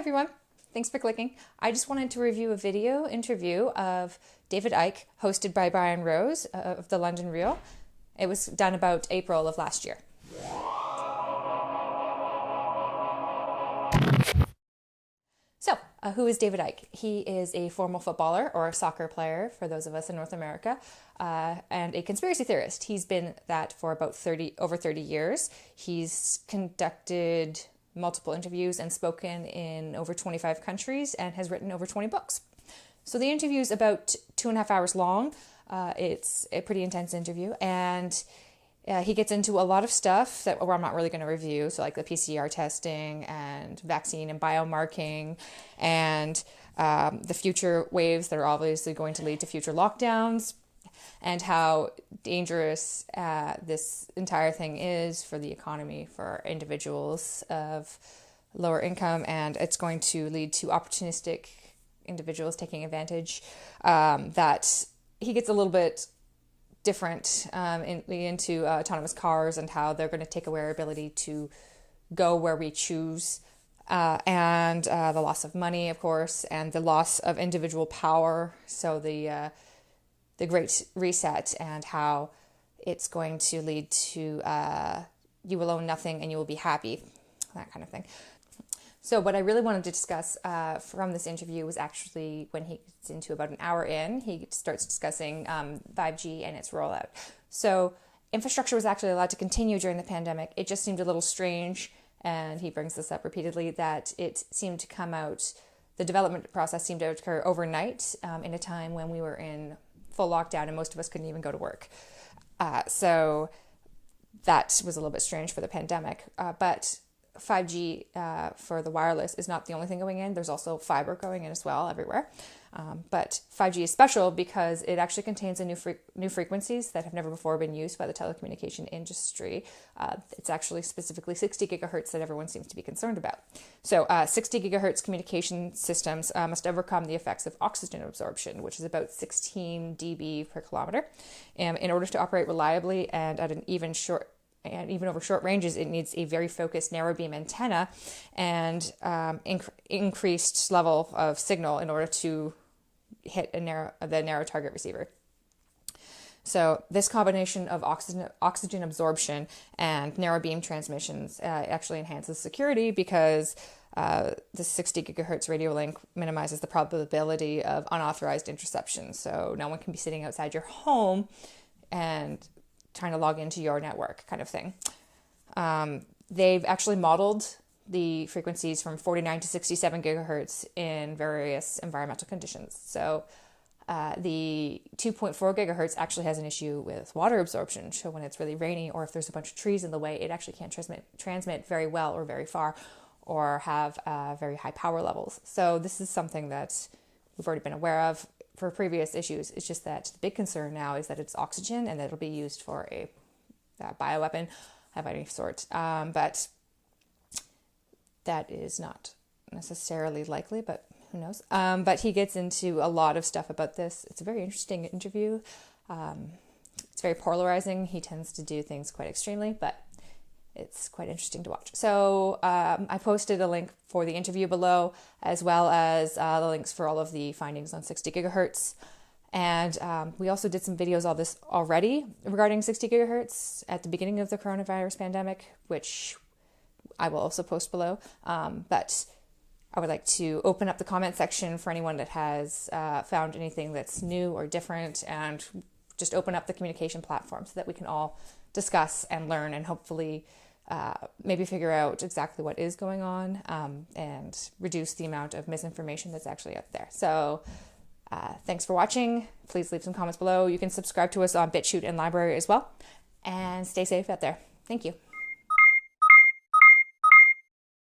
everyone. Thanks for clicking. I just wanted to review a video interview of David Icke, hosted by Brian Rose of the London Reel. It was done about April of last year. So, who is David Icke? He is a former footballer or a soccer player, for those of us in North America, and a conspiracy theorist. He's been that for about over 30 years. He's conducted multiple interviews and spoken in over 25 countries and has written over 20 books. So the interview is about 2.5 hours long. It's a pretty intense interview, and he gets into a lot of stuff that I'm not really going to review, so like the PCR testing and vaccine and biomarking and the future waves that are obviously going to lead to future lockdowns, and how dangerous this entire thing is for the economy, for individuals of lower income, and it's going to lead to opportunistic individuals taking advantage. That he gets a little bit different into autonomous cars and how they're going to take away our ability to go where we choose, and the loss of money, of course, and the loss of individual power. So the Great Reset, and how it's going to lead to you will own nothing and you will be happy, that kind of thing. So what I really wanted to discuss from this interview was actually when he gets into about an hour in, he starts discussing 5G and its rollout. So infrastructure was actually allowed to continue during the pandemic. It just seemed a little strange, and he brings this up repeatedly, that it seemed to come out, the development process seemed to occur overnight in a time when we were in full lockdown and most of us couldn't even go to work. So that was a little bit strange for the pandemic. But 5G for the wireless is not the only thing going in. There's also fiber going in as well everywhere. But 5G is special because it actually contains new frequencies that have never before been used by the telecommunication industry. It's actually specifically 60 gigahertz that everyone seems to be concerned about. So 60 gigahertz communication systems must overcome the effects of oxygen absorption, which is about 16 dB per kilometer. In order to operate reliably and at an even over short ranges, it needs a very focused narrow beam antenna and increased level of signal in order to hit the narrow target receiver. So this combination of oxygen absorption and narrow beam transmissions actually enhances security, because the 60 gigahertz radio link minimizes the probability of unauthorized interception. So no one can be sitting outside your home and trying to log into your network, kind of thing. They've actually modeled the frequencies from 49 to 67 gigahertz in various environmental conditions. So the 2.4 gigahertz actually has an issue with water absorption. So when it's really rainy, or if there's a bunch of trees in the way, it actually can't transmit very well or very far, or have very high power levels. So this is something that we've already been aware of for previous issues. It's just that the big concern now is that it's oxygen and that it'll be used for a bioweapon of any sort. But that is not necessarily likely, but who knows? But he gets into a lot of stuff about this. It's a very interesting interview. It's very polarizing. He tends to do things quite extremely, but it's quite interesting to watch. So I posted a link for the interview below, as well as the links for all of the findings on 60 gigahertz. And we also did some videos on this already regarding 60 gigahertz at the beginning of the coronavirus pandemic, which I will also post below. But I would like to open up the comment section for anyone that has found anything that's new or different, and just open up the communication platform so that we can all discuss and learn, and hopefully maybe figure out exactly what is going on, and reduce the amount of misinformation that's actually out there. So thanks for watching. Please leave some comments below. You can subscribe to us on Bitchute and LBRY as well, and stay safe out there. Thank you.